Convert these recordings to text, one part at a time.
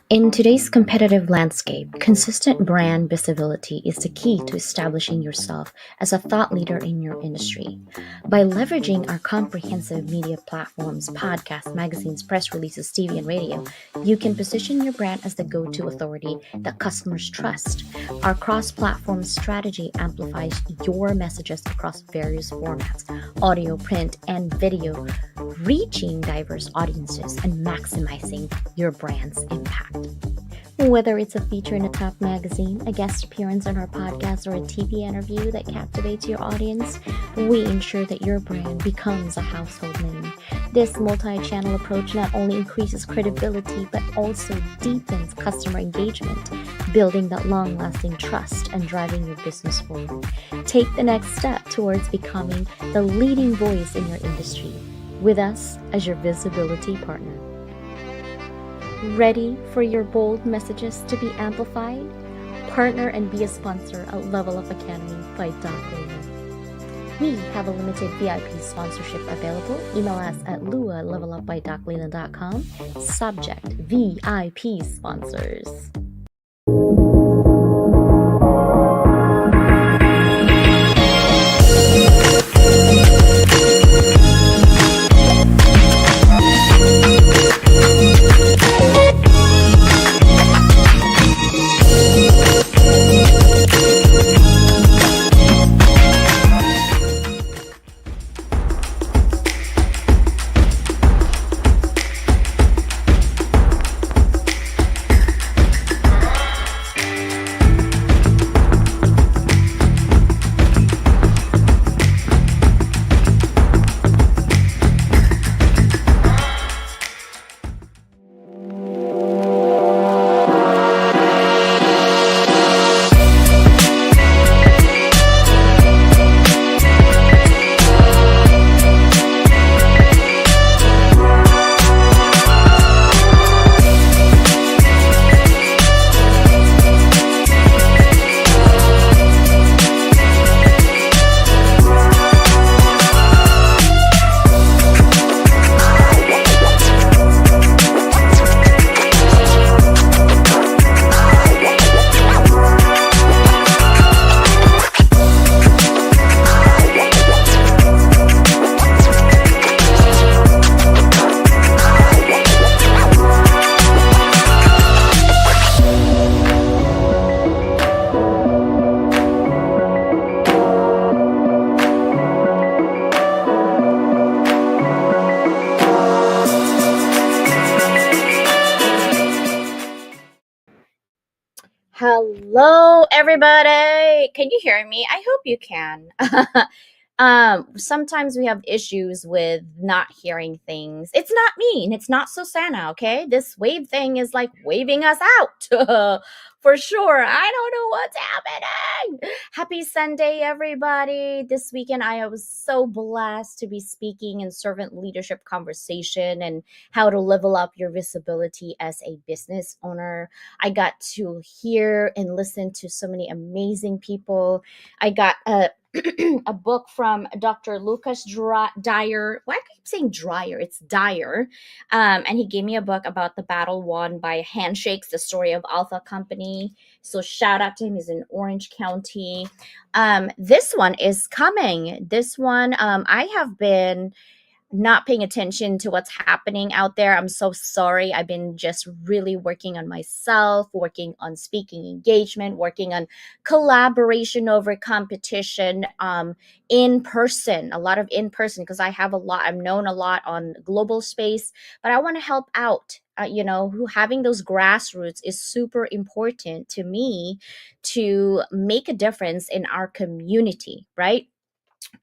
In today's competitive landscape, consistent brand visibility is the key to establishing yourself as a thought leader in your industry. By leveraging our comprehensive media platforms, podcasts, magazines, press releases, TV, and radio, you can position your brand as the go to authority that customers trust. Our cross platform strategy amplifies your messages across various formats audio, print, and video, reaching diverse audiences and maximizing your brand's impact. Whether it's a feature in a top magazine, a guest appearance on our podcast, or a TV interview that captivates your audience, we ensure that your brand becomes a household name. This multi-channel approach not only increases credibility but also deepens customer engagement, building that long-lasting trust and driving your business forward. Take the next step towards becoming the leading voice in your industry with us as your visibility partner. Ready for your bold messages to be amplified? Partner and be a sponsor at Level Up Academy by Doc Leland. We have a limited VIP sponsorship available. Email us at lua@levelupbydocleland.com. Subject: VIP sponsors. Hello, everybody. Can you hear me? I hope you can. Sometimes we have issues with not hearing things. It's not me, and it's not Susanna, okay? This wave thing is like waving us out. For sure. I don't know what's happening. Happy Sunday, everybody. This weekend, I was so blessed to be speaking in servant leadership conversation and how to level up your visibility as a business owner. I got to hear and listen to so many amazing people. I got a book from Dr. Lucas Dyer. Why do I keep saying Dryer? It's Dyer. And he gave me a book about the battle won by handshakes, the story of Alpha Company. So shout out to him. He's in Orange County. This one is coming. This one, I have been not paying attention to what's happening out there. I'm so sorry. I've been just really working on myself, working on speaking engagement, working on collaboration over competition, in person, a lot of in person, because I'm known a lot on global space, but I want to help out. Who having those grassroots is super important to me to make a difference in our community, right?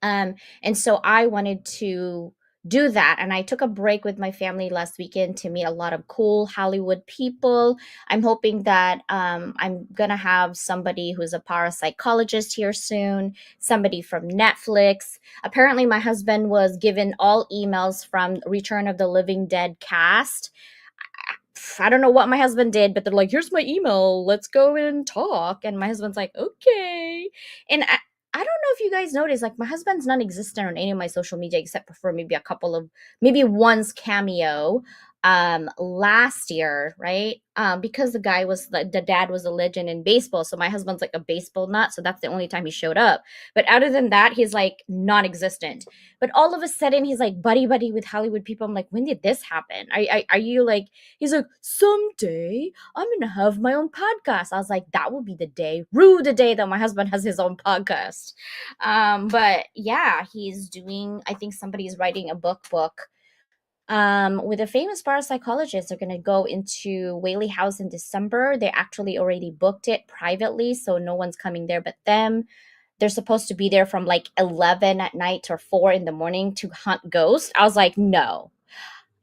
And so I wanted to do that. And I took a break with my family last weekend to meet a lot of cool Hollywood people. I'm hoping that I'm going to have somebody who's a parapsychologist here soon, somebody from Netflix. Apparently, my husband was given all emails from Return of the Living Dead cast. I don't know what my husband did, but they're like, here's my email. Let's go and talk. And my husband's like, okay. And I don't know if you guys noticed, like, my husband's non existent on any of my social media except for maybe a couple of, maybe one's cameo last year, right? Because the dad was a legend in baseball, so my husband's like a baseball nut, so that's the only time he showed up. But other than that, he's like non-existent. But all of a sudden he's like buddy buddy with Hollywood people. I'm like, when did this happen? Are you like, he's like, someday I'm gonna have my own podcast. I was like, that will be the day, rue the day that my husband has his own podcast. But yeah, he's doing, I think somebody's writing a book with a famous parapsychologist. They're going to go into Whaley House in December. They actually already booked it privately, so no one's coming there but them. They're supposed to be there from like 11 at night or 4 in the morning to hunt ghosts. I was like, no,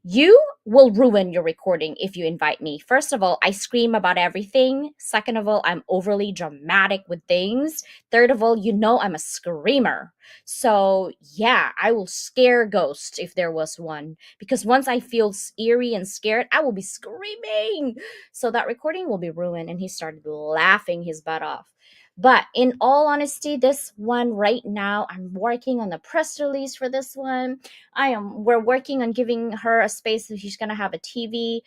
you will ruin your recording if you invite me. First of all, I scream about everything. Second of all, I'm overly dramatic with things. Third of all, you know I'm a screamer. So, yeah, I will scare ghosts if there was one. Because once I feel eerie and scared, I will be screaming. So that recording will be ruined. And he started laughing his butt off. But in all honesty, this one right now, I'm working on the press release for this one. We're working on giving her a space that she's going to have a TV,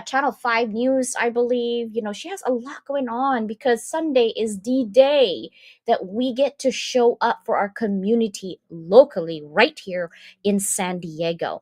Channel 5 News, I believe. You know, she has a lot going on because Sunday is the day that we get to show up for our community locally right here in San Diego.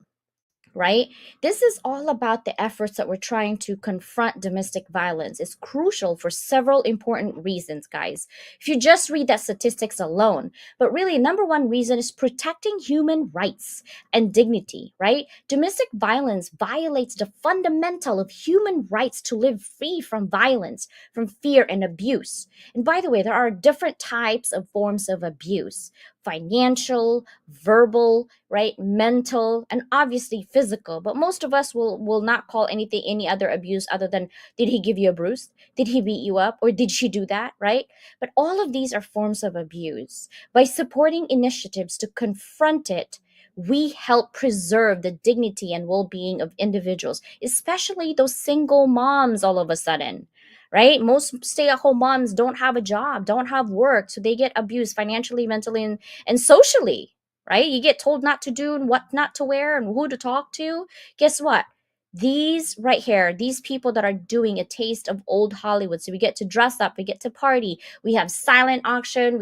Right? This is all about the efforts that we're trying to confront domestic violence. It's crucial for several important reasons, guys. If you just read that statistics alone, but really, number one reason is protecting human rights and dignity, right? Domestic violence violates the fundamental of human rights to live free from violence, from fear and abuse. And by the way, there are different types of forms of abuse: financial, verbal, right, mental, and obviously physical. But most of us will not call anything any other abuse other than, did he give you a bruise, did he beat you up, or did she do that, right? But all of these are forms of abuse. By supporting initiatives to confront it, we help preserve the dignity and well-being of individuals, especially those single moms all of a sudden, right? Most stay-at-home moms don't have a job, don't have work, so they get abused financially, mentally, and socially, right? You get told not to do and what not to wear and who to talk to. Guess what? These right here, these people that are doing a taste of old Hollywood. So we get to dress up, we get to party. We have silent auction.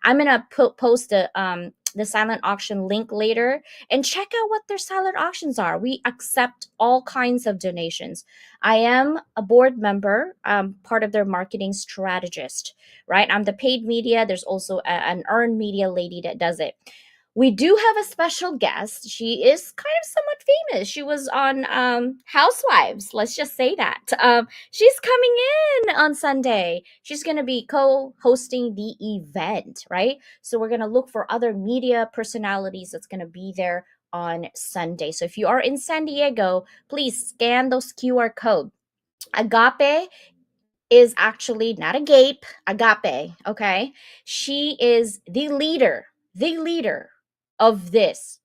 I'm gonna post the silent auction link later and check out what their silent auctions are. We accept all kinds of donations. I am a board member, part of their marketing strategist, right? I'm the paid media. There's also an earned media lady that does it. We do have a special guest. She is kind of somewhat famous. She was on Housewives. Let's just say that. She's coming in on Sunday. She's going to be co-hosting the event, right? So we're going to look for other media personalities that's going to be there on Sunday. So if you are in San Diego, please scan those QR code. Agape is actually not a gape, Agape, okay? She is the leader of this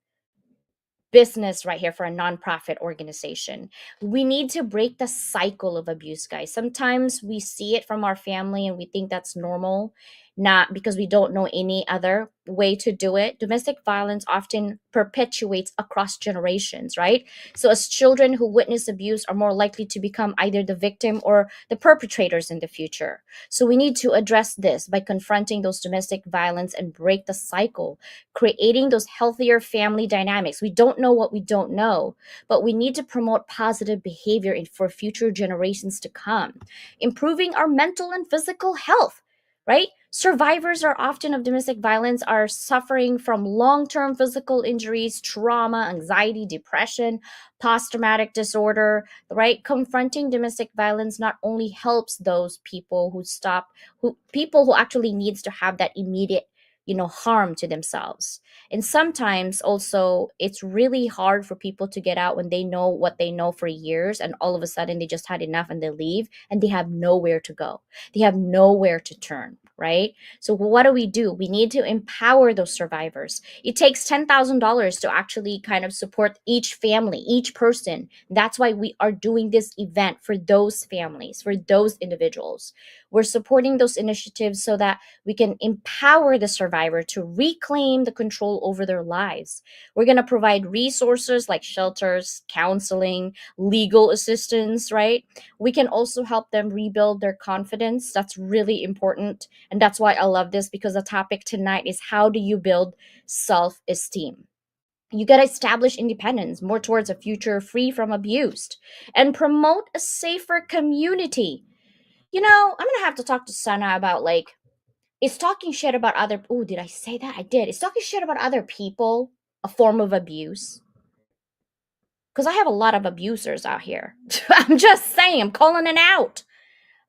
business right here for a nonprofit organization. We need to break the cycle of abuse, guys. Sometimes we see it from our family and we think that's normal, not because we don't know any other way to do it. Domestic violence often perpetuates across generations, right? So as children who witness abuse are more likely to become either the victim or the perpetrators in the future. So we need to address this by confronting those domestic violence and break the cycle, creating those healthier family dynamics. We don't know what we don't know, but we need to promote positive behavior for future generations to come, improving our mental and physical health, right? Survivors are often of domestic violence are suffering from long-term physical injuries, trauma, anxiety, depression, post-traumatic disorder, right? Confronting domestic violence not only helps those people who people who actually needs to have that immediate harm to themselves. And sometimes also it's really hard for people to get out when they know what they know for years, and all of a sudden they just had enough and they leave and they have nowhere to go. They have nowhere to turn, right? So what do? We need to empower those survivors. It takes $10,000 to actually kind of support each family, each person. That's why we are doing this event for those families, for those individuals. We're supporting those initiatives so that we can empower the survivor to reclaim the control over their lives. We're going to provide resources like shelters, counseling, legal assistance, right? We can also help them rebuild their confidence. That's really important. And that's why I love this, because the topic tonight is how do you build self-esteem? You got to establish independence more towards a future free from abuse and promote a safer community. I'm going to have to talk to Sana about like, is talking shit about other, oh, did I say that? I did. Is talking shit about other people a form of abuse? Because I have a lot of abusers out here. I'm just saying, I'm calling it out,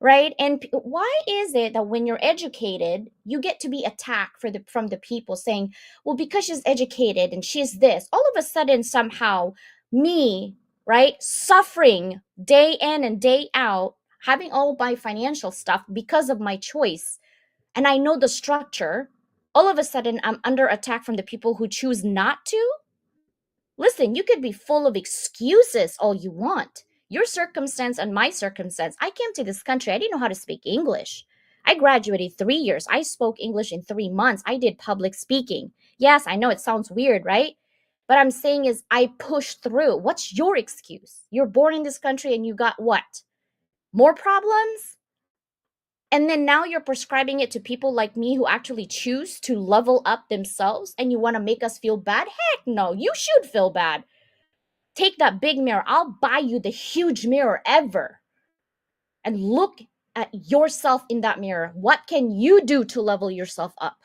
right? And why is it that when you're educated, you get to be attacked from the people saying, well, because she's educated and she's this, all of a sudden somehow me, right, suffering day in and day out, having all my financial stuff because of my choice, and I know the structure, all of a sudden I'm under attack from the people who choose not to? Listen, you could be full of excuses all you want. Your circumstance and my circumstance. I came to this country, I didn't know how to speak English. I graduated 3 years. I spoke English in 3 months. I did public speaking. Yes, I know it sounds weird, right? But I'm saying is I pushed through. What's your excuse? You're born in this country and you got what? More problems? And then now you're prescribing it to people like me who actually choose to level up themselves, and you want to make us feel bad? Heck no, you should feel bad. Take that big mirror. I'll buy you the huge mirror ever. And look at yourself in that mirror. What can you do to level yourself up?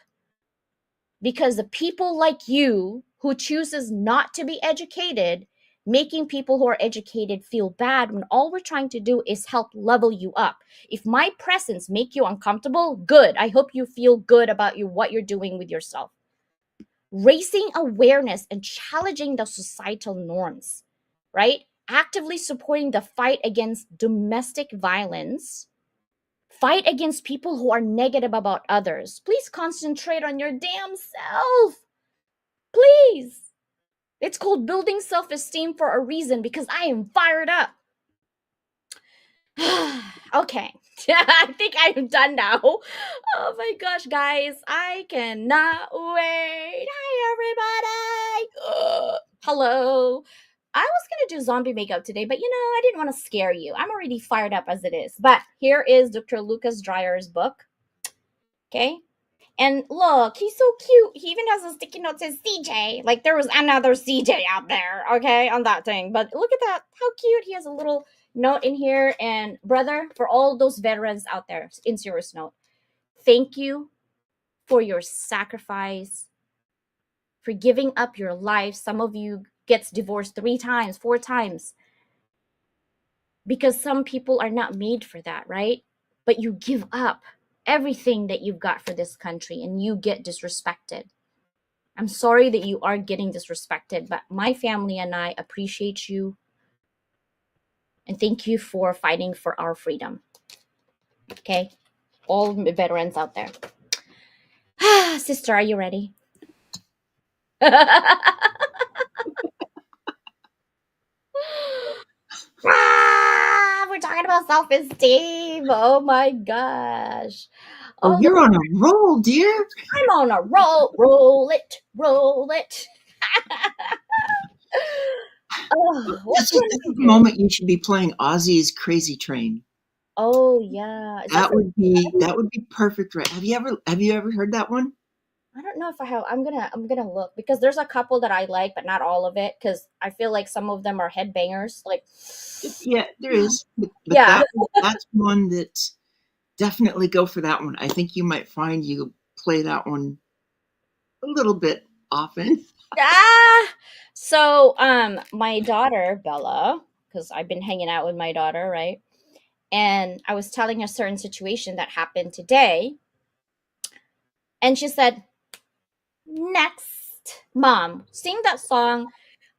Because the people like you who chooses not to be educated, making people who are educated feel bad when all we're trying to do is help level you up. If my presence make you uncomfortable, good. I hope you feel good about what you're doing with yourself. Raising awareness and challenging the societal norms, right? Actively supporting the fight against domestic violence. Fight against people who are negative about others. Please concentrate on your damn self. Please. It's called building self-esteem for a reason, because I am fired up. Okay. I think I'm done now. Oh my gosh, guys. I cannot wait. Hi, everybody. Hello. I was going to do zombie makeup today, but I didn't want to scare you. I'm already fired up as it is. But here is Dr. Lucas Dreyer's book. Okay. And look, he's so cute. He even has a sticky note that says CJ. Like there was another CJ out there, okay, on that thing. But look at that. How cute. He has a little note in here. And brother, for all those veterans out there, in serious note, thank you for your sacrifice, for giving up your life. Some of you gets divorced 3 times, 4 times. Because some people are not made for that, right? But you give up everything that you've got for this country and you get disrespected. I'm sorry that you are getting disrespected, but my family and I appreciate you. And thank you for fighting for our freedom. Okay? All veterans out there. Sister, are you ready? We're talking about self-esteem. Oh my gosh. Oh, you're on a roll, dear. I'm on a roll. Roll it. Roll it. This is the moment you should be playing Ozzy's Crazy Train. Oh yeah, That would be perfect, right? Have you ever heard that one? I don't know if I have. I'm gonna look, because there's a couple that I like, but not all of it, because I feel like some of them are headbangers. Like, Yeah, there is, but yeah, that's one that definitely go for that one. I think you might find you play that one a little bit often. ah. So, my daughter Bella, because I've been hanging out with my daughter, right? And I was telling a certain situation that happened today, and she said, Next, mom, sing that song.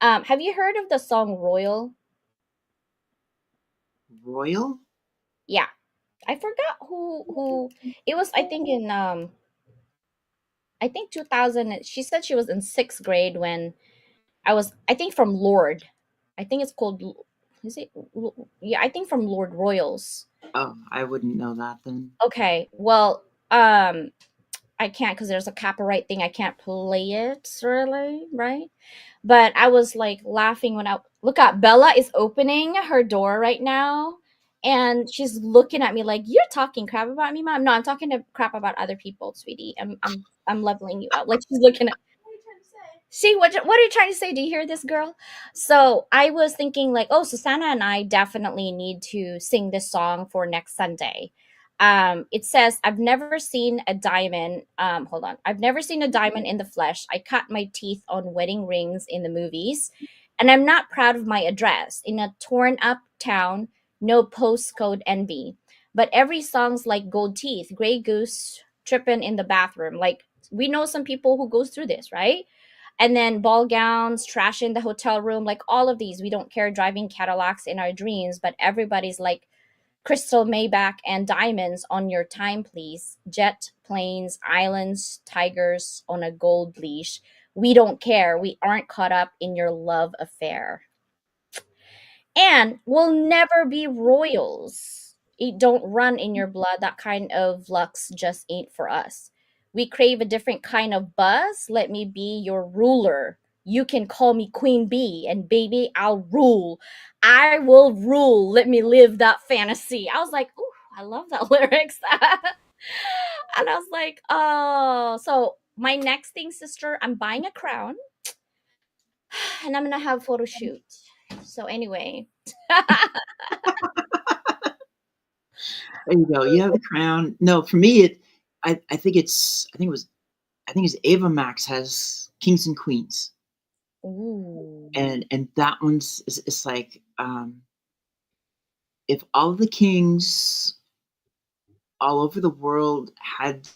Have you heard of the song Royal? Royal? Yeah, I forgot who it was. I think in I think 2000. She said she was in sixth grade when I was. I think from Lord. I think it's called. Is it? Yeah, I think from Lord Royals. Oh, I wouldn't know that then. Okay, well, I can't because there's a copyright thing. I can't play it really, right? But I was like laughing when I look at Bella is opening her door right now, and she's looking at me like you're talking crap about me, mom. No, I'm talking to crap about other people, sweetie. I'm leveling you out. Like she's looking at. See what are you trying to say? Do you hear this, girl? So I was thinking like, oh, Susanna and I definitely need to sing this song for next Sunday. It says, I've never seen a diamond. Hold on. I've never seen a diamond in the flesh. I cut my teeth on wedding rings in the movies. And I'm not proud of my address. In a torn up town, no postcode envy. But every song's like gold teeth, gray goose tripping in the bathroom. Like we know some people who goes through this, right? And then ball gowns, trash in the hotel room, like all of these. We don't care driving Cadillacs in our dreams, but everybody's like crystal Maybach and diamonds on your time, please. Jet planes, islands, tigers on a gold leash. We don't care. We aren't caught up in your love affair. And we'll never be royals. It don't run in your blood. That kind of lux just ain't for us. We crave a different kind of buzz. Let me be your ruler. You can call me Queen Bee, and baby, I'll rule. I will rule. Let me live that fantasy. I was like, ooh, I love that lyrics. And I was like, oh, so my next thing, sister, I'm buying a crown and I'm gonna have a photo shoot. So anyway. There you go. You have the crown. No, for me, I think I think it's Ava Max has Kings and Queens, Ooh. and that one's it's like if all the kings all over the world had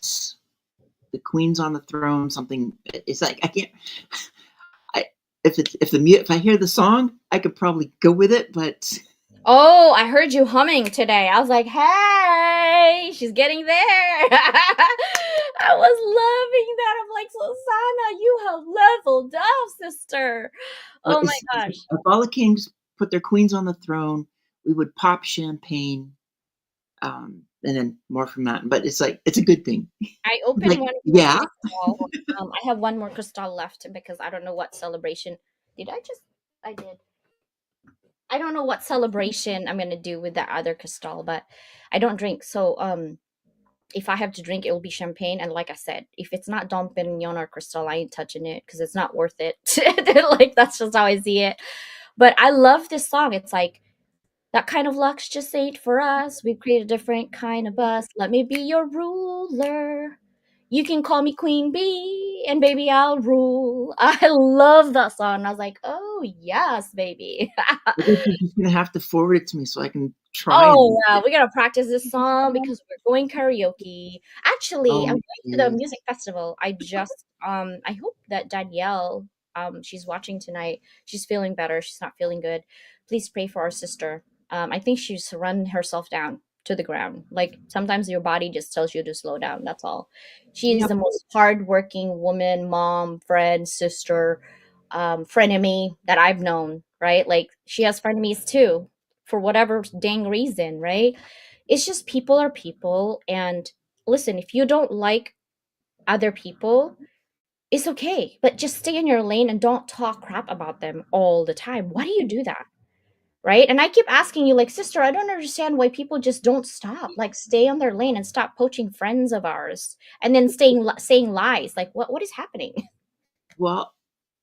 the queens on the throne, something. It's like I can't. I if I hear the song, I could probably go with it, but Oh, I heard you humming today. I was like, hey, she's getting there. I was loving that. I'm like, Susanna, you have leveled up, sister. but Oh my gosh. if all the kings put their queens on the throne, we would pop champagne, and then more from that. But it's like it's a good thing. I opened Like one more yeah, crystal. I have one more crystal left because I don't know what celebration. Did I just? I did. I don't know what celebration I'm gonna do with that other crystal, but I don't drink. So if I have to drink, it will be champagne. And like I said, if it's not Dom Perignon or Cristal, I ain't touching it because it's not worth it. Like that's just how I see it. But I love this song. It's like that kind of luck's just ain't for us. We've created a different kind of bus. Let me be your ruler. You can call me Queen Bee, and baby, I'll rule. I love that song. I was like, oh yes, baby. I guess you're just gonna have to forward it to me so I can try Oh, and. yeah, we gotta practice this song because we're going karaoke. Actually, I'm Oh, going to the geez. music festival. I hope that Danielle, she's watching tonight. She's feeling better. She's not feeling good. Please pray for our sister. I think she's run herself down to the ground. Like sometimes your body just tells you to slow down. That's all. She is Yep. the most hardworking woman, mom, friend, sister, frenemy that I've known. Right? Like she has frenemies too for whatever dang reason, right? It's just people are people. And listen, if you don't like other people, it's okay, but just stay in your lane and don't talk crap about them all the time. Why do you do that? Right? And I keep asking you, like, sister, I don't understand why people just don't stop. Like, stay on their lane and stop poaching friends of ours and then saying lies. Like, what is happening? Well,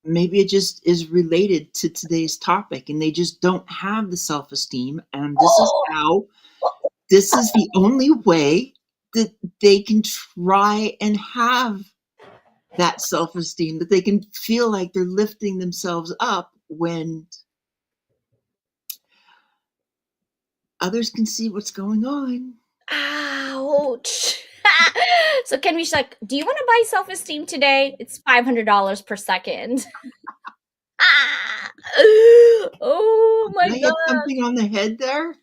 maybe it just is related to today's topic, and they just don't have the self-esteem, and this is the only way that they can try and have that self-esteem, that they can feel like they're lifting themselves up when others can see what's going on. Ouch. So can we like, do you want to buy self-esteem today? It's $500 per second. Ah! Oh my Did I hit god. something on the head there?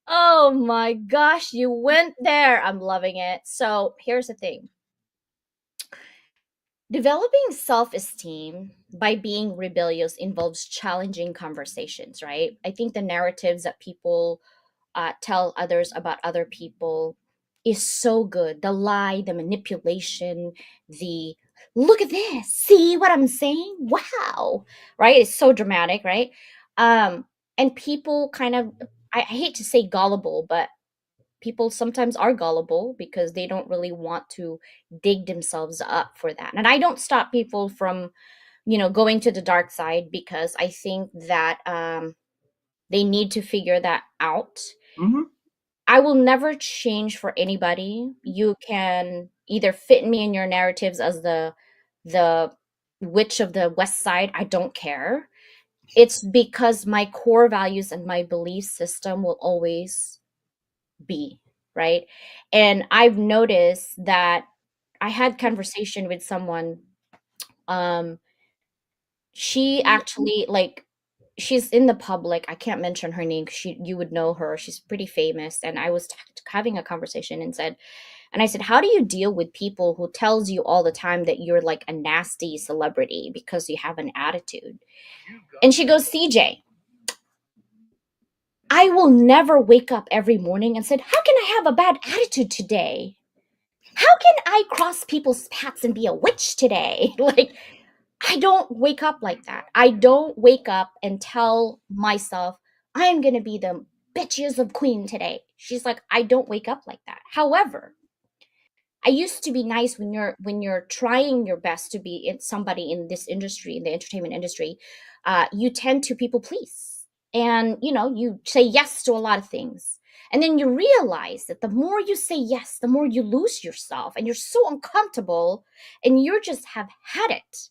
Oh my gosh, you went there. I'm loving it. So here's the thing. Developing self esteem by being rebellious involves challenging conversations, right? I think the narratives that people tell others about other people is so good. The lie, the manipulation, the look at this, see what I'm saying? Wow, right? It's so dramatic, right? Um, and people kind of, I hate to say gullible, but people sometimes are gullible because they don't really want to dig themselves up for that. And I don't stop people from, going to the dark side because I think that they need to figure that out. Mhm. I will never change for anybody. You can either fit me in your narratives as the witch of the west side. I don't care. It's because my core values and my belief system will always be, right? And I've noticed that I had conversation with someone. Um, she actually like she's in the public. I can't mention her name 'cause you would know her. She's pretty famous. And I was having a conversation and I said, "How do you deal with people who tells you all the time that you're like a nasty celebrity because you have an attitude?" And she goes, "CJ, I will never wake up every morning and said, how can I have a bad attitude today? How can I cross people's paths and be a witch today?" Like, I don't wake up like that. I don't wake up and tell myself, I am going to be the bitches of queen today. She's like, I don't wake up like that. However, I used to be nice when you're trying your best to be somebody in this industry, in the entertainment industry. You tend to people please, and you say yes to a lot of things, and then you realize that the more you say yes, the more you lose yourself, and you're so uncomfortable, and you just have had it.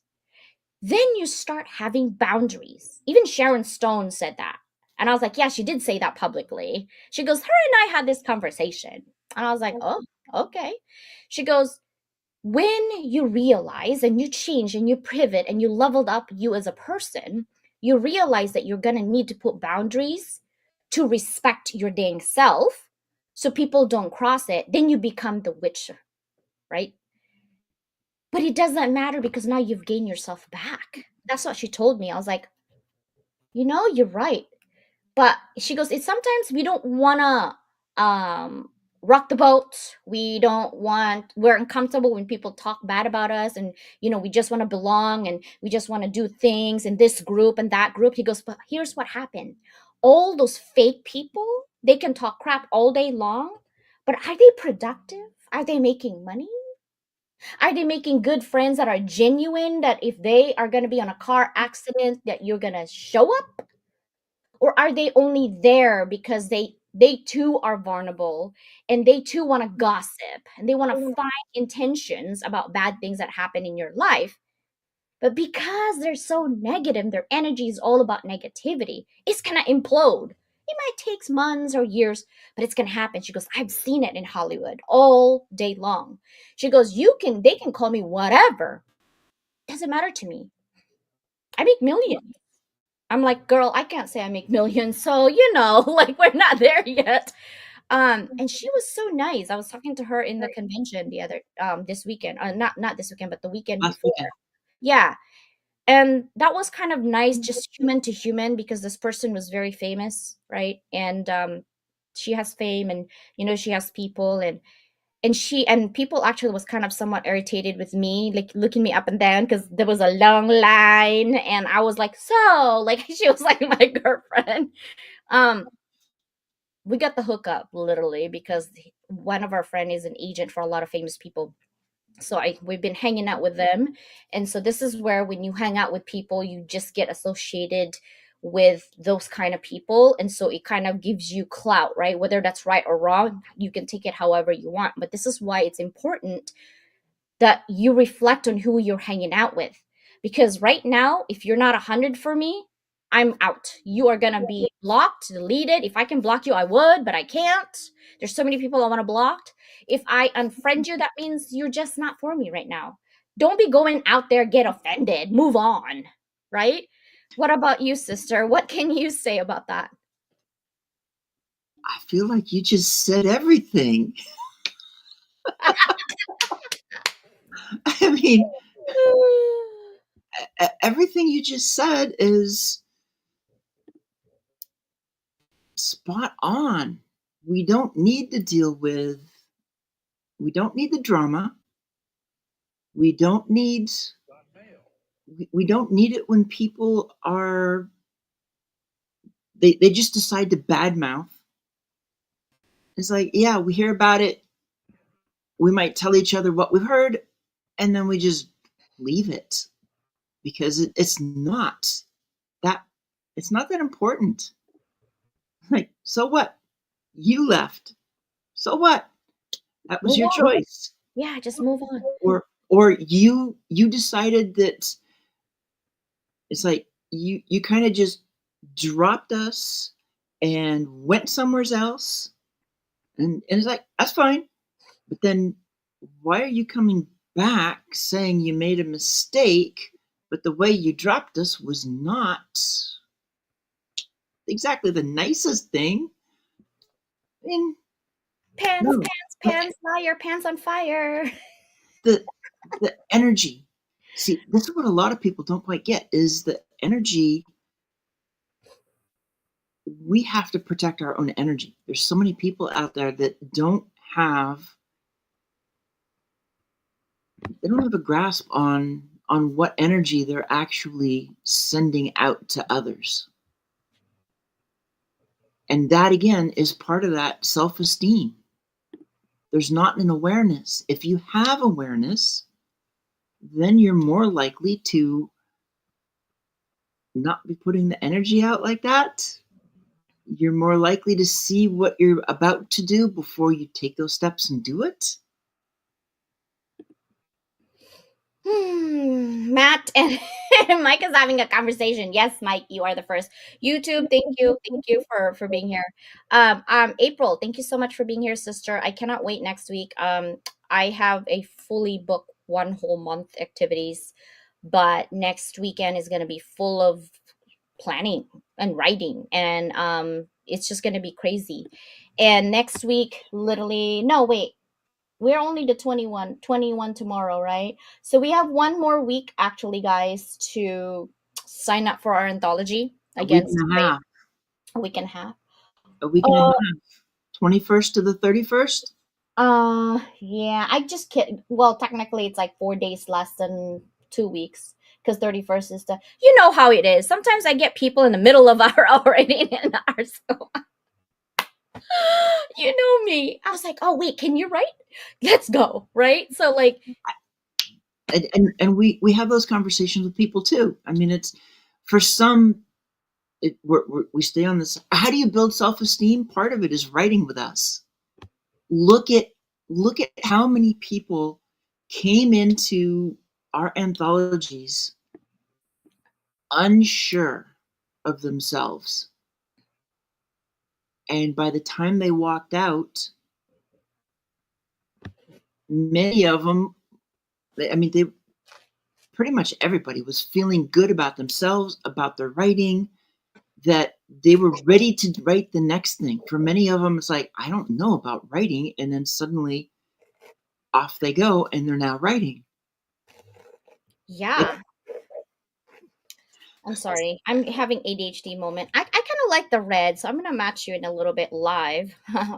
Then you start having boundaries. Even Sharon Stone said that. And I was like, yeah, she did say that publicly. She goes, her and I had this conversation. And I was like, oh, okay. She goes, when you realize and you change and you pivot and you leveled up you as a person, you realize that you're going to need to put boundaries to respect your dang self so people don't cross it. Then you become the witch, right? But it doesn't matter because now you've gained yourself back. That's what she told me. I was like, you're right. But she goes, it's sometimes we don't want to rock the boat. We're uncomfortable when people talk bad about us. And, we just want to belong and we just want to do things in this group and that group. He goes, but here's what happened. All those fake people, they can talk crap all day long, but are they productive? Are they making money? Are they making good friends that are genuine, that if they are going to be on a car accident, that you're going to show up? Or are they only there because they too are vulnerable and they too want to gossip and they want to find intentions about bad things that happen in your life? But because they're so negative, their energy is all about negativity, it's gonna implode. It might take months or years, but it's gonna happen. She goes, I've seen it in Hollywood all day long. She goes, they can call me whatever. Doesn't matter to me. I make millions. I'm like, girl, I can't say I make millions, so like we're not there yet. And she was so nice. I was talking to her in the convention the other this weekend. Not this weekend, but the weekend Last before. weekend. Yeah. And that was kind of nice, just human to human, because this person was very famous, right? And she has fame, and she has people, and people actually was kind of somewhat irritated with me, like looking me up and down because there was a long line, and I was like, so like she was like my girlfriend. Um, we got the hookup literally because one of our friend is an agent for a lot of famous people. So we've been hanging out with them. And so this is where when you hang out with people, you just get associated with those kind of people. And so it kind of gives you clout, right? Whether that's right or wrong, you can take it however you want. But this is why it's important that you reflect on who you're hanging out with. Because right now, if you're not 100 for me, I'm out. You are gonna be blocked, deleted. If I can block you, I would, but I can't. There's so many people I want to block. If I unfriend you, that means you're just not for me right now. Don't be going out there, get offended, move on, right? What about you, sister? What can you say about that? I feel like you just said everything. I mean, everything you just said is spot on. We don't need to deal with, we don't need the drama. We don't need, we don't need it when people are, they just decide to badmouth. It's like, yeah, we hear about it. We might tell each other what we've heard, and then we just leave it because it's not that, it's not that important. Like, so what? You left. So what? That was Move your on. choice. Yeah, just move on. Or you decided that it's like you kind of just dropped us and went somewhere else, and it's like that's fine. But then why are you coming back saying you made a mistake, but the way you dropped us was not exactly the nicest thing? I mean, Pants, no. pants, pants, fire, pants on fire. The the energy. See, this is what a lot of people don't quite get is the energy. We have to protect our own energy. There's so many people out there that have they don't have a grasp on what energy they're actually sending out to others. And that again is part of that self-esteem. There's not an awareness. If you have awareness, then you're more likely to not be putting the energy out like that. You're more likely to see what you're about to do before you take those steps and do it. Matt and Mike is having a conversation. Yes, Mike, you are the first. YouTube, thank you for being here. April, thank you so much for being here, sister. I cannot wait next week. I have a fully booked 1 whole month activities, but next weekend is gonna be full of planning and writing, and it's just gonna be crazy. And next week, literally, no, wait, we're only the 21 tomorrow, right? So we have one more week actually, guys, to sign up for our anthology A week against and a rape. half. A week and a half. A week and a uh half. 21st to the 31st. yeah, I just kid. Well, technically it's like 4 days less than 2 weeks, because 31st is the, you know how it is. Sometimes I get people in the middle of our writing in our, so you know me. I was like, oh wait, can you write? Let's go, right? So like, And we have those conversations with people too. I mean, it's for some, we stay on this. How do you build self-esteem? Part of it is writing with us. Look at look at how many people came into our anthologies unsure of themselves, and by the time they walked out, many of them, I mean, they pretty much everybody was feeling good about themselves, about their writing, that they were ready to write the next thing. For many of them, it's like, I don't know about writing. And then suddenly off they go and they're now writing. yeah, I'm sorry. I'm having ADHD moment. I kind of like the red, so I'm gonna match you in a little bit live.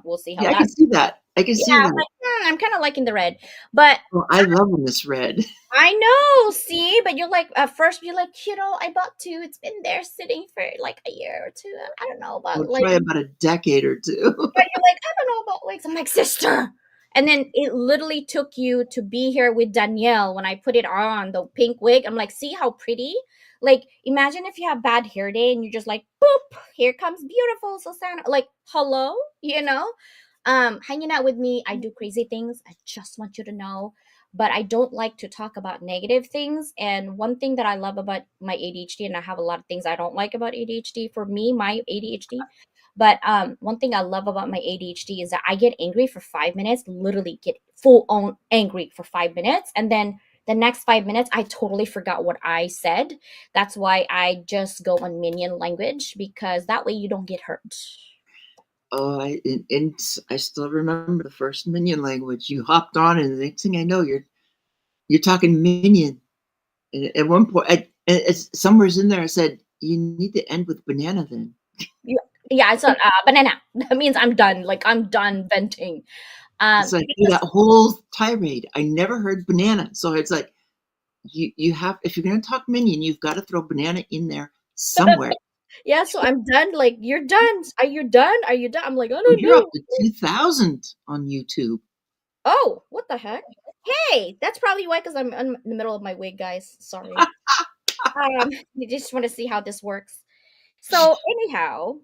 We'll see how Yeah, I that. can see that. I can Yeah, see I'm that. like, I'm kind of liking the red, but Oh, I love when it's red. I know. See, but you're like, at first you're like, I bought two. It's been there sitting for like a year or two. I don't know about Well, like, probably about a decade or two. but you're like, I don't know about wigs. I'm like, sister. And then it literally took you to be here with Danielle when I put it on the pink wig. I'm like, see how pretty? Like, imagine if you have bad hair day and you're just like, boop, here comes beautiful Susanna. Like, hello, you know? Hanging out with me, I do crazy things. I just want you to know. But I don't like to talk about negative things. And one thing that I love about my ADHD, and I have a lot of things I don't like about ADHD for me, my ADHD. But one thing I love about my ADHD is that I get angry for 5 minutes, literally get full on angry for 5 minutes. And then the next 5 minutes, I totally forgot what I said. That's why I just go on minion language because that way you don't get hurt. Oh, and I still remember the first Minion language. You hopped on, and the next thing I know, you're talking Minion. And at one point, it's somewhere's in there. I said, "You need to end with banana." Then Yeah, yeah, I saw banana. That means I'm done. Like I'm done venting. it's like through Because that whole tirade, I never heard banana. So it's like you have if you're gonna talk Minion, you've got to throw banana in there somewhere. yeah, so I'm done. Like you're done. Are you done? Are you done? I'm like I Oh, don't you're up know. to 2,000 on YouTube. Oh, what the heck? Hey, that's probably why. Because I'm in the middle of my wig, guys. Sorry. You just want to see how this works. So anyhow,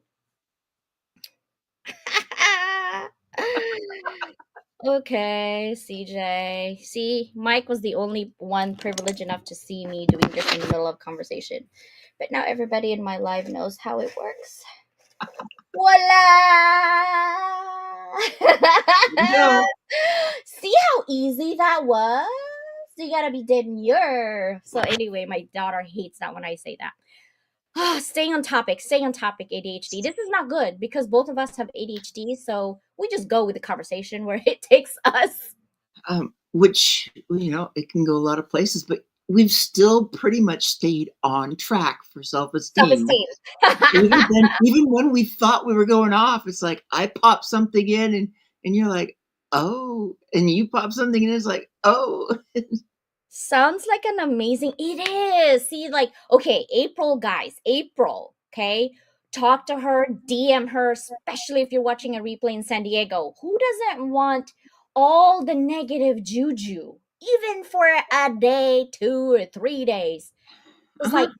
okay, CJ. See, Mike was the only one privileged enough to see me doing this in the middle of conversation. But now everybody in my live knows how it works. Voila! There you go. See how easy that was? You gotta be demure. So anyway, my daughter hates that when I say that. Staying on topic, stay on topic, ADHD. This is not good because both of us have ADHD, so we just go with the conversation where it takes us. Which it can go a lot of places, but we've still pretty much stayed on track for self-esteem. Self-esteem. Even then, even when we thought we were going off, it's like I pop something in, and you're like, oh, and you pop something in, it's like, oh. Sounds like an amazing it is. See, like, okay, April, guys, April, okay? Talk to her, DM her, especially if you're watching a replay in San Diego. Who doesn't want all the negative juju, even for a day, 2 or 3 days? It's Uh-huh. like,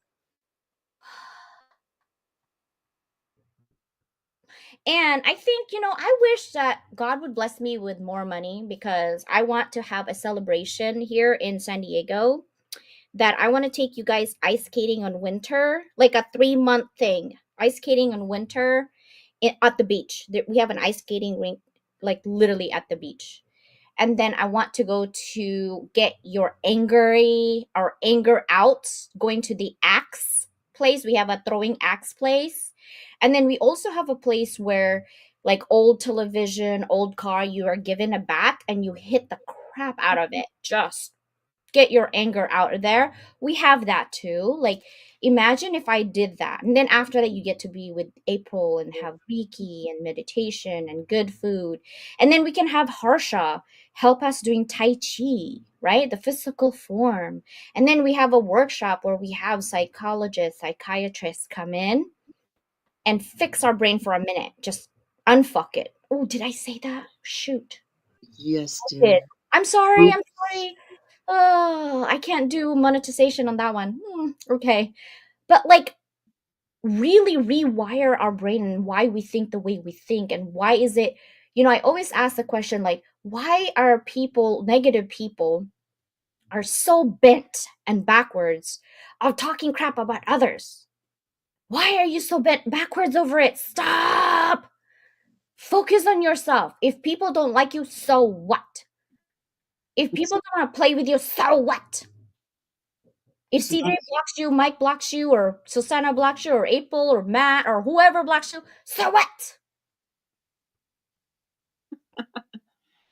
and I think, I wish that God would bless me with more money because I want to have a celebration here in San Diego that I want to take you guys ice skating on winter, like a 3 month thing. Ice skating on winter at the beach. We have an ice skating rink, like literally at the beach. And then I want to go to get your anger out, going to the axe place. We have a throwing axe place. And then we also have a place where like old television, old car, you are given a bat and you hit the crap out of it. Just get your anger out of there. We have that too. Like, imagine if I did that. And then after that, you get to be with April and have Reiki and meditation and good food. And then we can have Harsha help us doing Tai Chi, right? The physical form. And then we have a workshop where we have psychologists, psychiatrists come in and fix our brain for a minute. Just unfuck it. Oh, did I say that? Shoot. Yes, I did. dear. I'm sorry. I'm Oops. sorry. Oh, I can't do monetization on that one. Okay. But like really rewire our brain and why we think the way we think and why is it, I always ask the question like why are people, negative people are so bent and backwards of talking crap about others? Why are you so bent backwards over it? Stop. Focus on yourself. If people don't like you, so what? If It's, people don't want to play with you, so what? If it's CJ not, blocks you, Mike blocks you, or Susanna blocks you, or April, or Matt, or whoever blocks you, so what?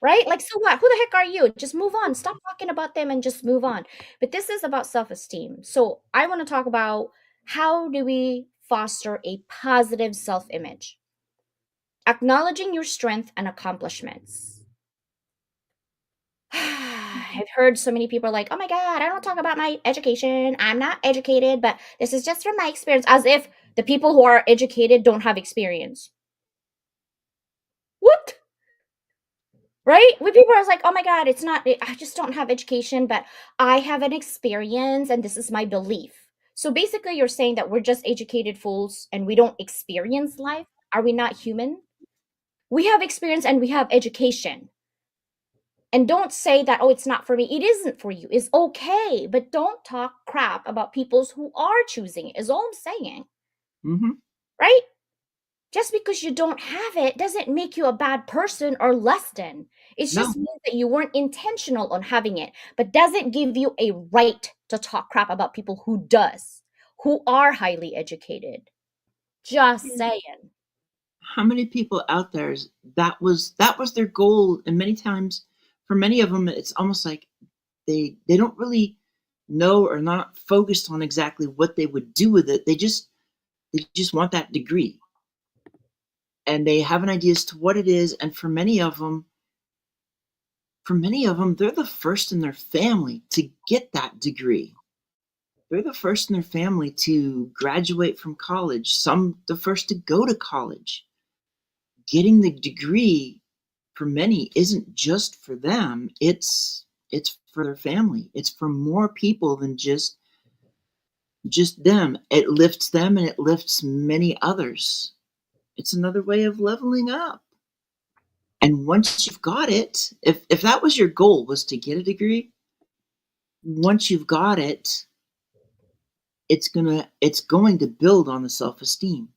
Right? Like, so what? Who the heck are you? Just move on. Stop talking about them and just move on. But this is about self esteem. So I want to talk about how do we foster a positive self image? Acknowledging your strength and accomplishments. I've heard so many people like, oh my God, I don't talk about my education. I'm not educated, but this is just from my experience, as if the people who are educated don't have experience. What? Right? When people are like, oh my God, it's not, I just don't have education, but I have an experience and this is my belief. So basically, you're saying that we're just educated fools and we don't experience life. Are we not human? We have experience and we have education. And don't say that, oh, it's not for me. It isn't for you. It's okay. But don't talk crap about people's who are choosing it, is all I'm saying. Hmm. Right? Just because you don't have it doesn't make you a bad person or less than. It No. just means that you weren't intentional on having it, but doesn't give you a right to talk crap about people who does, who are highly educated. Just saying. How many people out there that was their goal, and many times for many of them it's almost like they don't really know or not focused on exactly what they would do with it. They just want that degree, and they have an idea as to what it is. And for many of them, they're the first in their family to get that degree. They're the first in their family to graduate from college, some the first to go to college. Getting the degree for many isn't just for them, it's for their family. It's for more people than just them. It lifts them and it lifts many others. It's another way of leveling up. And once you've got it, if that was your goal, was to get a degree, once you've got it, it's going to build on the self-esteem.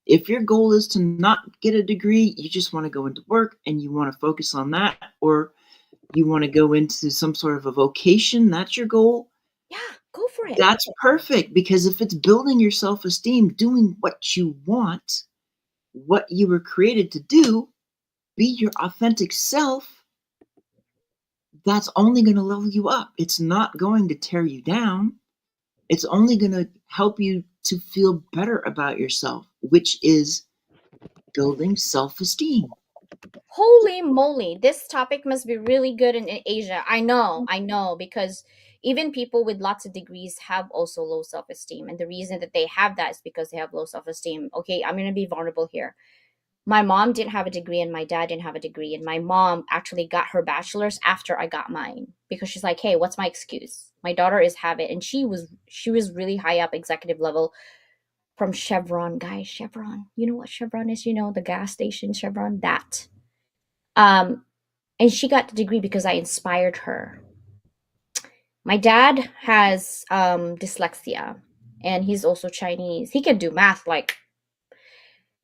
If your goal is to not get a degree, you just want to go into work and you want to focus on that, or you want to go into some sort of a vocation, that's your goal, Yeah, go for it. that's perfect. Because if it's building your self-esteem, doing what you want, what you were created to do, be your authentic self, that's only going to level you up. It's not going to tear you down. It's only going to help you to feel better about yourself, which is building self-esteem. Holy moly, this topic must be really good in Asia. I know, because even people with lots of degrees have also low self esteem. And the reason that they have that is because they have low self esteem. Okay, I'm going to be vulnerable here. My mom didn't have a degree and my dad didn't have a degree. And my mom actually got her bachelor's after I got mine because she's like, hey, what's my excuse? My daughter is have it. And she was really high up executive level from Chevron, guys. Chevron. You know what Chevron is? You know, the gas station Chevron? That. Um, and she got the degree because I inspired her. My dad has dyslexia, and he's also Chinese. He can do math, like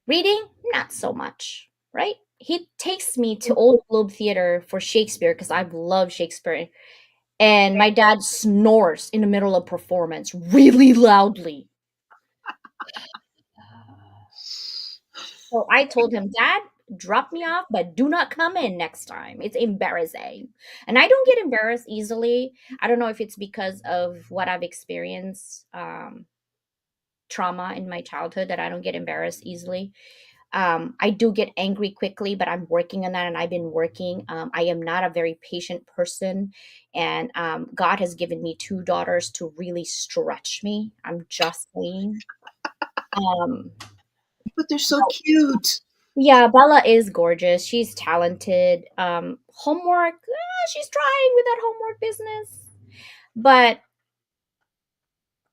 reading, not so much, right? He takes me to Old Globe Theater for Shakespeare because I love Shakespeare. And my dad snores in the middle of performance really loudly. So I told him, Dad, drop me off, but do not come in next time. It's embarrassing. And I don't get embarrassed easily. I don't know if it's because of what I've experienced, trauma in my childhood, that I don't get embarrassed easily. I do get angry quickly, but I'm working on that and I've been working. I am not a very patient person. And God has given me two daughters to really stretch me. I'm just saying. Um, But they're so cute. Yeah, Bella is gorgeous. She's talented. Homework, she's trying with that homework business. But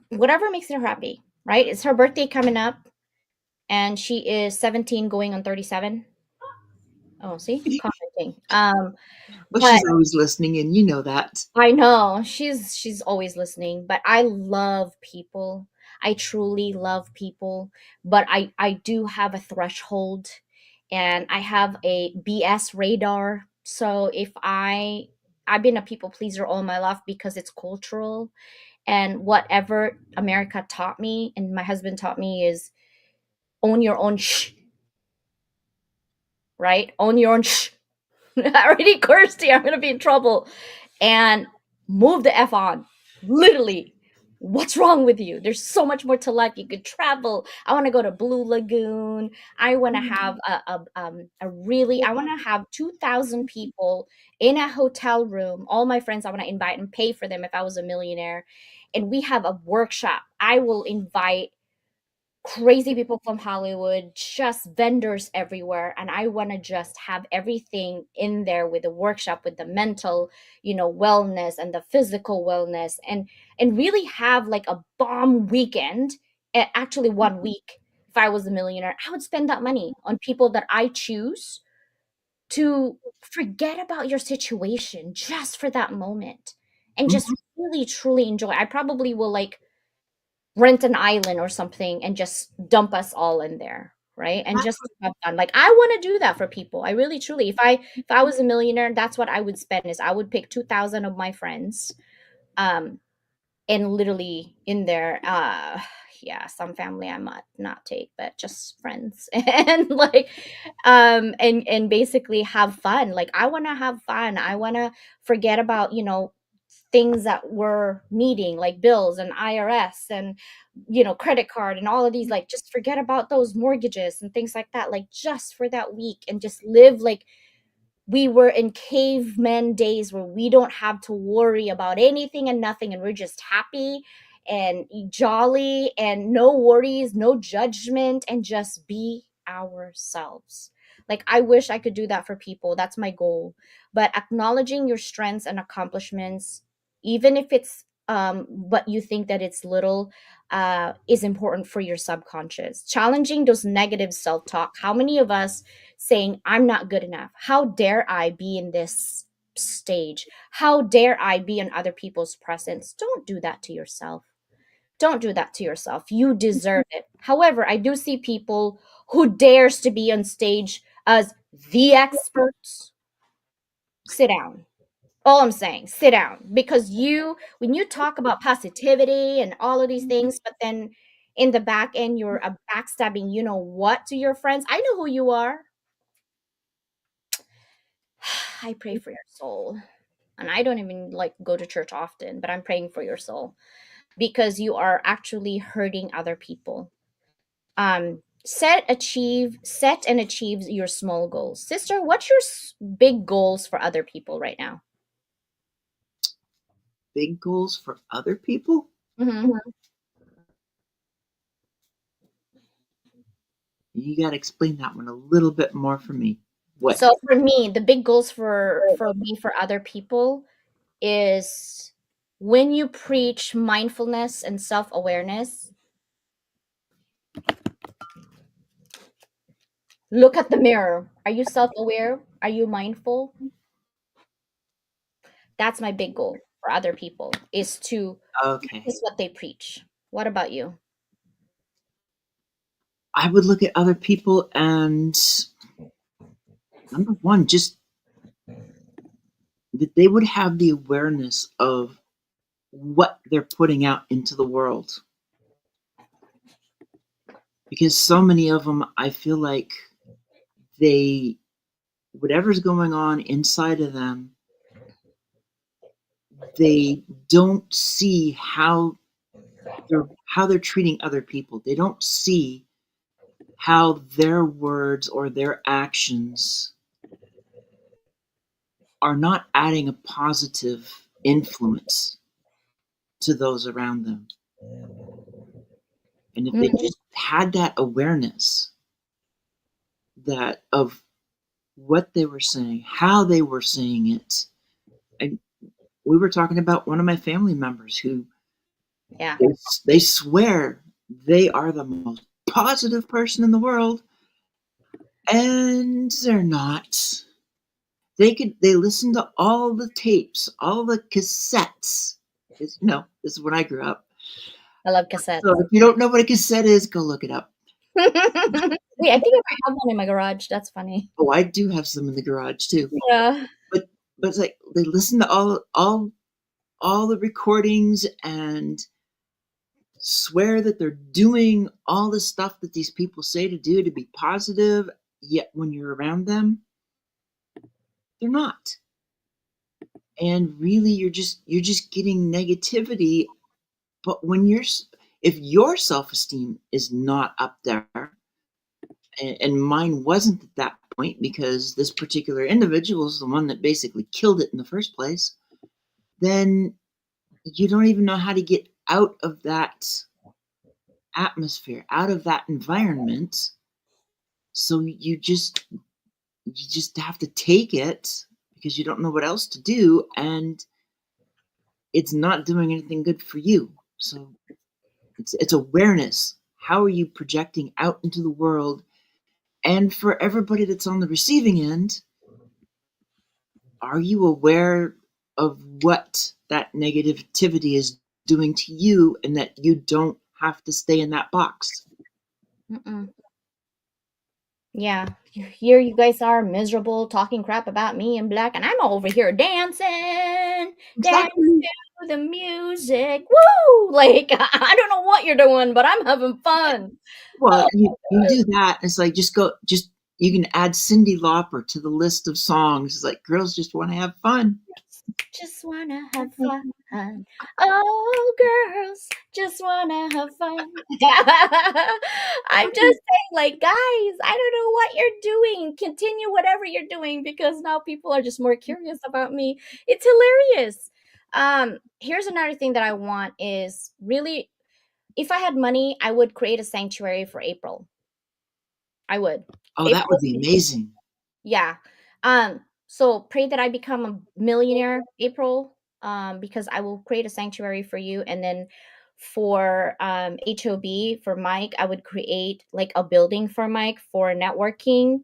whatever makes her happy, right? It's her birthday coming up, and she is 17 going on 37. Oh, see? Commenting. Well, But she's always listening, and you know that. I know she's always listening, but I love people. I truly love people, but I do have a threshold and I have a BS radar. So if I've been a people pleaser all my life because it's cultural, and whatever America taught me and my husband taught me is own your own right? Own your own I already cursed here. I'm gonna be in trouble. And move the F on. Literally. What's wrong with you? There's so much more to life. You could travel. I want to go to Blue Lagoon. I want to have a really, I want to have 2,000 people in a hotel room. All my friends, I want to invite and pay for them if I was a millionaire. And we have a workshop. I will invite crazy people from Hollywood, just vendors everywhere. And I want to just have everything in there with the workshop, with the mental, wellness and the physical wellness, and really have like a bomb weekend. Actually, 1 week. If I was a millionaire, I would spend that money on people that I choose, to forget about your situation just for that moment and just Mhm. really truly enjoy. I probably will like rent an island or something and just dump us all in there, right? And just Exactly. have fun. Like I want to do that for people. I really truly, if I was a millionaire, that's what I would spend. Is I would pick 2,000 of my friends, um, and literally in there, yeah, some family I might not take, but just friends, and like, and basically have fun. Like I want to have fun. I want to forget about things that we're needing, like bills and IRS and credit card and all of these, like just forget about those mortgages and things like that, like just for that week, and just live like we were in caveman days where we don't have to worry about anything and nothing, and we're just happy and jolly and no worries, no judgment, and just be ourselves. Like I wish I could do that for people. That's my goal. But acknowledging your strengths and accomplishments, even if it's but you think that it's little, is important for your subconscious. Challenging those negative self-talk. How many of us saying, I'm not good enough? How dare I be in this stage? How dare I be in other people's presence? Don't do that to yourself. Don't do that to yourself. You deserve it. However, I do see people who dares to be on stage as the experts. Sit down. All I'm saying, sit down. Because when you talk about positivity and all of these things, but then in the back end, you're a backstabbing, what, to your friends. I know who you are. I pray for your soul. And I don't even like go to church often, but I'm praying for your soul because you are actually hurting other people. Set and achieve your small goals. Sister, what's your big goals for other people right now? Big goals for other people? Hmm. You got to explain that one a little bit more for me. What? So for me, the big goals for me for other people is when you preach mindfulness and self-awareness, look at the mirror. Are you self-aware? Are you mindful? That's my big goal for other people, is to Okay. practice what they preach. What about you? I would look at other people and number one, just that they would have the awareness of what they're putting out into the world. Because so many of them, I feel like they, whatever's going on inside of them, they don't see how they're treating other people. They don't see how their words or their actions are not adding a positive influence to those around them. And if they Mhm. just had that awareness that of what they were saying, how they were saying it. And we were talking about one of my family members who Yeah, they swear they are the most positive person in the world, and they're not. They listen to all the tapes, all the cassettes. This is when I grew up. I love So cassettes. if you don't know what a cassette is, go look it up. Wait, I think I might have one in my garage. That's funny. Oh, I do have some in the garage too. Yeah. But it's like they listen to all the recordings and swear that they're doing all the stuff that these people say to do to be positive, yet when you're around them, they're not. And really you're just getting negativity. But if your self-esteem is not up there, and mine wasn't at that point because this particular individual is the one that basically killed it in the first place, then you don't even know how to get out of that atmosphere, out of that environment. So you just have to take it because you don't know what else to do, and it's not doing anything good for you. So it's awareness. How are you projecting out into the world? And for everybody that's on the receiving end, are you aware of what that negativity is doing to you and that you don't have to stay in that box? Mm-mm. Yeah, here you guys are miserable, talking crap about me and black, and I'm over here dancing, dancing Exactly. to the music. Woo! Like I don't know what you're doing, but I'm having fun. Well, Oh you my do that. It's like just you can add Cyndi Lauper to the list of songs. It's like girls just want to have fun. goodness, just wanna have fun. Oh, girls, just wanna have fun. I'm just saying, like, guys, I don't know what you're doing. Continue whatever you're doing because now people are just more curious about me. It's hilarious. Here's another thing that I want is really, if I had money, I would create a sanctuary for April. I would. Oh, that would April. be amazing. Yeah. So pray that I become a millionaire, April, because I will create a sanctuary for you. And then for HOB, for Mike, I would create like a building for Mike for networking.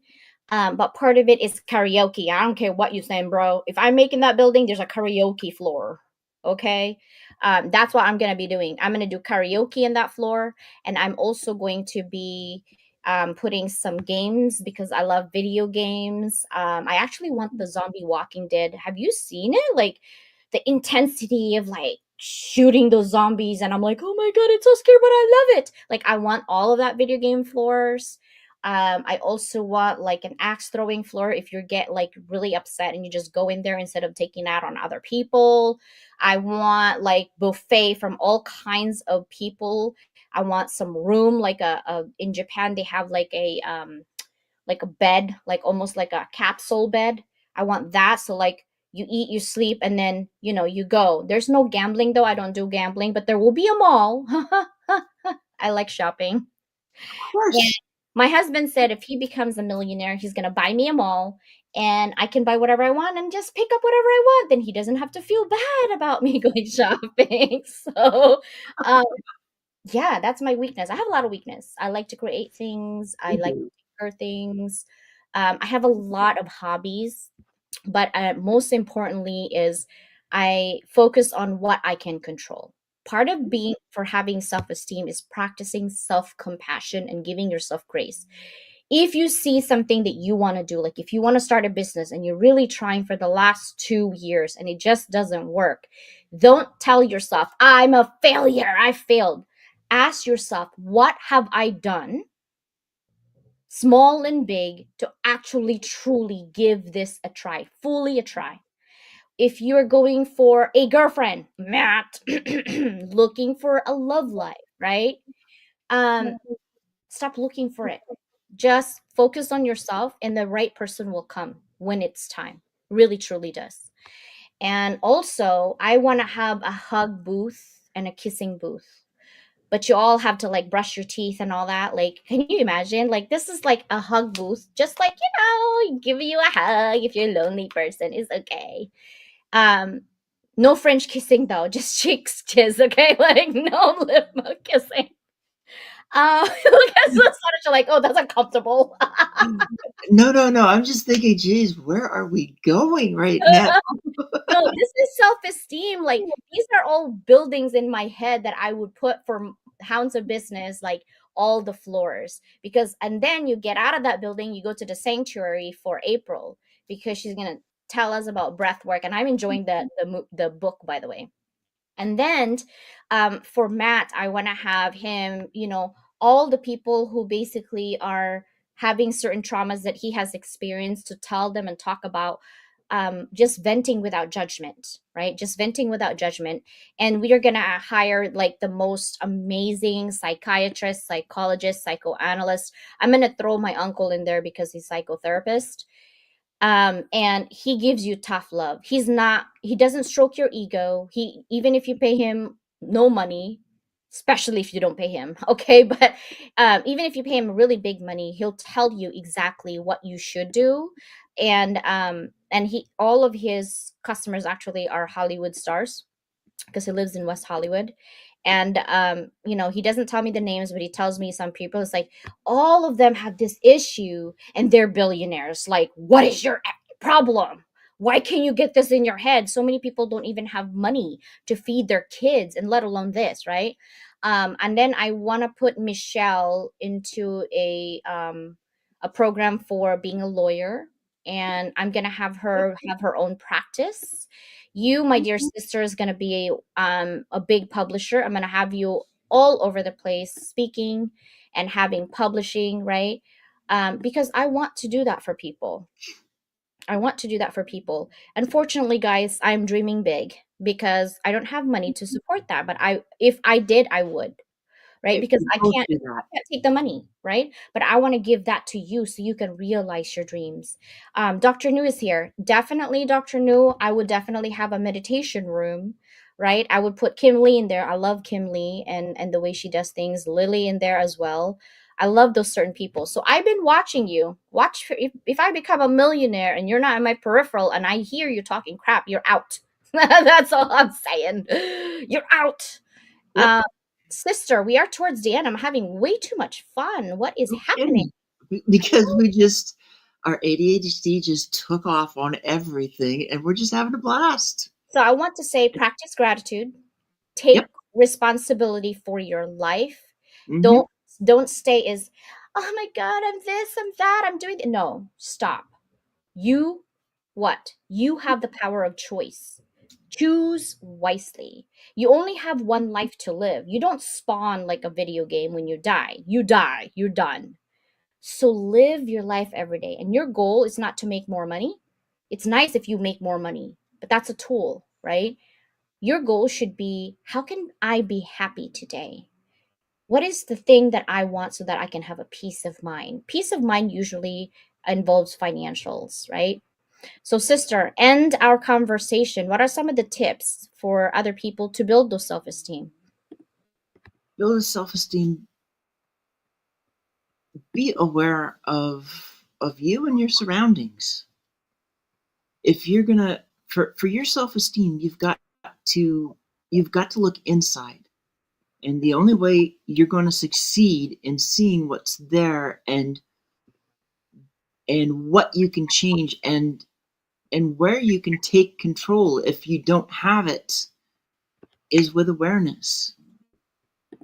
But part of it is karaoke. I don't care what you're saying, bro. If I'm making that building, there's a karaoke floor. Okay. That's what I'm gonna be doing. I'm gonna do karaoke in that floor, and I'm also going to be putting some games because I love video games. I actually want the Zombie Walking Dead. Have you seen it? Like the intensity of like shooting those zombies, and I'm like, oh my god, it's so scary, but I love it. Like I want all of that video game floors. I also want like an axe throwing floor if you get like really upset and you just go in there instead of taking out on other people. I want like buffet from all kinds of people. I want some room, like a in Japan they have like a bed, like almost like a capsule bed. I want that. So like you eat, you sleep, and then you go. There's no gambling though. I don't do gambling, but there will be a mall. I like shopping. Of And course. my husband said if he becomes a millionaire, he's gonna buy me a mall and I can buy whatever I want and just pick up whatever I want. Then he doesn't have to feel bad about me going shopping. So um yeah, that's my weakness. I have a lot of weakness. I like to create things. I like to tinker things. I have a lot of hobbies, but most importantly is I focus on what I can control. Part of being for having self-esteem is practicing self-compassion and giving yourself grace. If you see something that you want to do, like if you want to start a business and you're really trying for the last 2 years and it just doesn't work, don't tell yourself, I'm a failure, I failed. Ask yourself, what have I done, small and big, to actually truly give this a try, fully a try? If you're going for a girlfriend, Matt, looking for a love life, right? Um, Stop looking for it. Just focus on yourself, and the right person will come when it's time. Really, truly does. And also, I want to have a hug booth and a kissing booth. But you all have to like brush your teeth and all that. Like, can you imagine? Like, this is like a hug booth, just like, give you a hug if you're a lonely person. Is okay. Um, no French kissing though, just cheeks kiss, okay? Like no lip kissing. Look at the you're like, oh, that's uncomfortable. No, no, no. I'm just thinking, geez, where are we going right now? No, this is self-esteem. Like these are all buildings in my head that I would put for hounds of business, like all the floors. Because and then you get out of that building, you go to the sanctuary for April because she's gonna tell us about breath work. And I'm enjoying the book, by the way. And then for Matt, I want to have him, all the people who basically are having certain traumas that he has experienced to tell them and talk about, just venting without judgment, right? Just venting without judgment. And we are going to hire like the most amazing psychiatrist, psychologist, psychoanalyst. I'm going to throw my uncle in there because he's psychotherapist. And he gives you tough love. He doesn't stroke your ego. He even if you pay him no money, especially if you don't pay him, okay? But even if you pay him really big money, he'll tell you exactly what you should do. And he all of his customers actually are Hollywood stars because he lives in West Hollywood. And he doesn't tell me the names, but he tells me some people. It's like all of them have this issue, and they're billionaires. Like, what is your problem? Why can you get this in your head? So many people don't even have money to feed their kids, and let alone this, right? And then I want to put Michelle into a program for being a lawyer, and I'm gonna have her own practice. You, my dear sister, is gonna be a big publisher. I'm gonna have you all over the place speaking and having publishing, right? Because I want to do that for people. I want to do that for people. Unfortunately, guys, I'm dreaming big because I don't have money to support that. But if I did, I would, right? Right, Because we both do I that. can't take the money, right? But I want to give that to you so you can realize your dreams. Dr. New is here. Definitely, Dr. New. I would definitely have a meditation room, right? I would put Kim Lee in there. I love Kim Lee and the way she does things. Lily in there as well. I love those certain people. So I've been watching you. If I become a millionaire and you're not in my peripheral and I hear you talking crap, you're out. That's all I'm saying. You're out. Yep, Um, Sister, we are towards the end. I'm having way too much fun. What is no happening? kidding. Because we just our ADHD just took off on everything, and we're just having a blast. So I want to say practice gratitude, Yep. take responsibility for your life. Hmm. Don't don't stay as, oh my god, I'm this, I'm that, I'm doing no, stop. You what? You have the power of choice. Choose wisely. You only have one life to live. You don't spawn like a video game when you die. You die, you're done. So live your life every day. And your goal is not to make more money. It's nice if you make more money, but that's a tool, right? Your goal should be, how can I be happy today? What is the thing that I want so that I can have a peace of mind? Peace of mind usually involves financials, right? So, sister, end our conversation. What are some of the tips for other people to build those self esteem? Build a self-esteem. Be aware of you and your surroundings. If you're gonna for your self-esteem, to you've got to look inside. And the only way you're going to succeed in seeing what's there and what you can change and where you can take control if you don't have it is with awareness.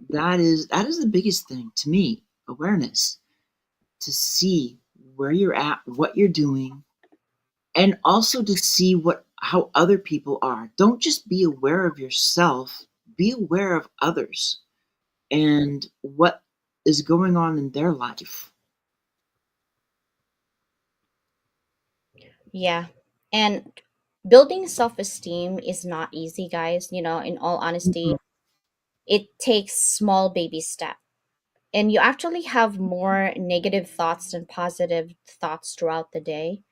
That is the biggest thing to me, awareness, to see where you're at, what you're doing, and also to see what how other people are. Don't just be aware of yourself, be aware of others and what is going on in their life. Yeah. And building self esteem is not easy, guys. In all honesty, Mhm. it takes small baby steps. And you actually have more negative thoughts than positive thoughts throughout the day.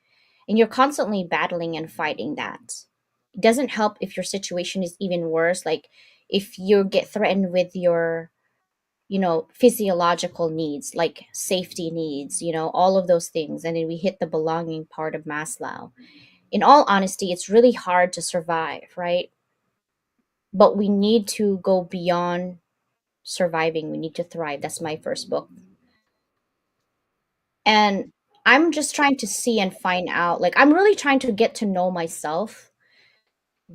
And you're constantly battling and fighting that. It doesn't help if your situation is even worse. Like if you get threatened with your, physiological needs, like safety needs, all of those things. And then we hit the belonging part of Maslow. In all honesty, it's really hard to survive, right? But we need to go beyond surviving. We need to thrive. That's my first book. And I'm just trying to see and find out. Like, I'm really trying to get to know myself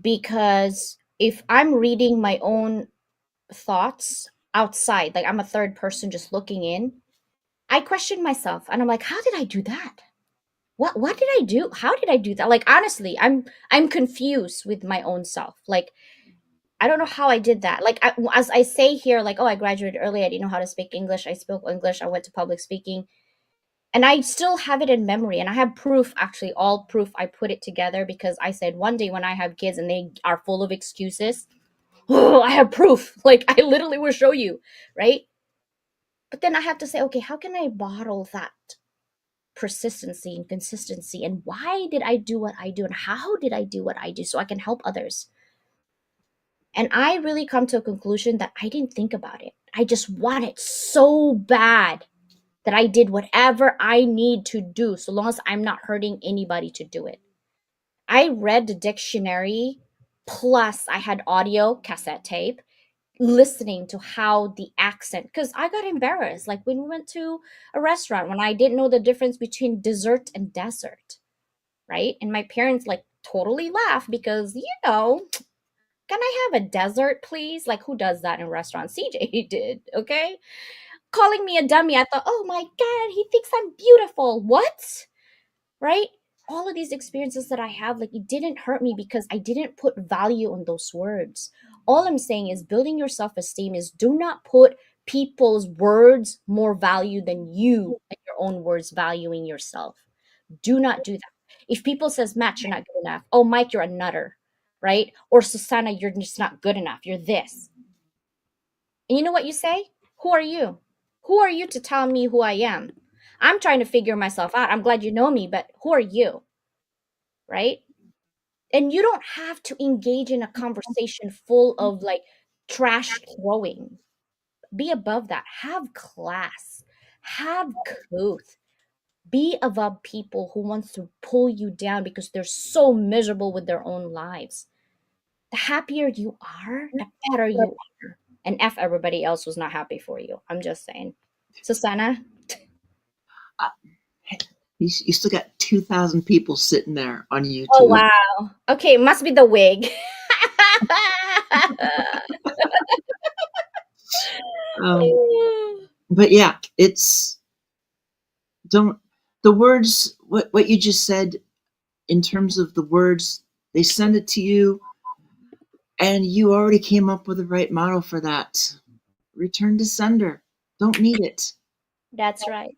because if I'm reading my own thoughts outside, like I'm a third person just looking in, I question myself and I'm like, how did I do that? What did I do? How did I do that? Like honestly, I'm confused with my own self. Like I don't know how I did that. Like as I say here, like, oh, I graduated early. I didn't know how to speak English. I spoke English. I went to public speaking, and I still have it in memory. And I have proof, actually, all proof. I put it together because I said one day when I have kids and they are full of excuses, oh, I have proof. Like I literally will show you, right? But then I have to say, okay, how can I bottle that persistency and consistency? And why did I do what I do? And how did I do what I do so I can help others? And I really come to a conclusion that I didn't think about it. I just want it so bad that I did whatever I need to do so long as I'm not hurting anybody to do it. I read the dictionary, plus I had audio cassette tape listening to how the accent, because I got embarrassed. Like when we went to a restaurant when I didn't know the difference between dessert and desert, right? And my parents like totally laugh because, can I have a dessert, please? Like, who does that in restaurants? CJ did, okay? Calling me a dummy. I thought, oh my God, he thinks I'm beautiful. What? Right? All of these experiences that I have, like, it didn't hurt me because I didn't put value on those words. All I'm saying is building your self esteem is do not put people's words more value than you and your own words valuing yourself. Do not do that. If people says, Matt, you're not good enough. Oh, Mike, you're a nutter, right? Or Susanna, you're just not good enough. You're this. And you know what you say? Who are you? Who are you to tell me who I am? I'm trying to figure myself out. I'm glad you know me, but who are you? Right? And you don't have to engage in a conversation full of like trash throwing. Be above that. Have class. Have couth. Be above people who wants to pull you down because they're so miserable with their own lives. The happier you are, the better you are. And F everybody else who's not happy for you. I'm just saying. Susanna? Uh, you still got 2,000 people sitting there on Oh YouTube. wow. Okay, must be the wig. Um, but yeah, it's don't the words what you just said in terms of the words, they send it to you and you already came up with the right model for that. Return to sender. Don't need it. That's right.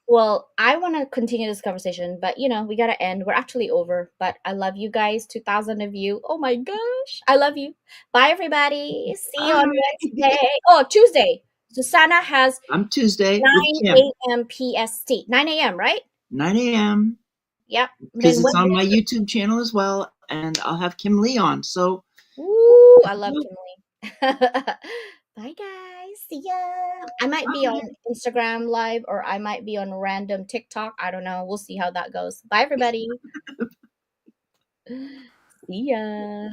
Well, I want to continue this conversation, but we got to end. We're actually over, but I love you guys. 2,000 of you. Oh my gosh. I love you. Bye, everybody. See you on Bye. Wednesday. Oh, Tuesday. Susanna has I'm Tuesday with 9 Kim, a.m. PST. 9 a.m., right? 9 a.m. Yep. because Then it's what? on my YouTube channel as well, and I'll have Kim Lee on. So, Ooh, I love Kimberly. Bye, guys. See ya. I might be on bye. Instagram live or I might be on random TikTok. I don't know. We'll see how that goes. Bye, everybody. See ya.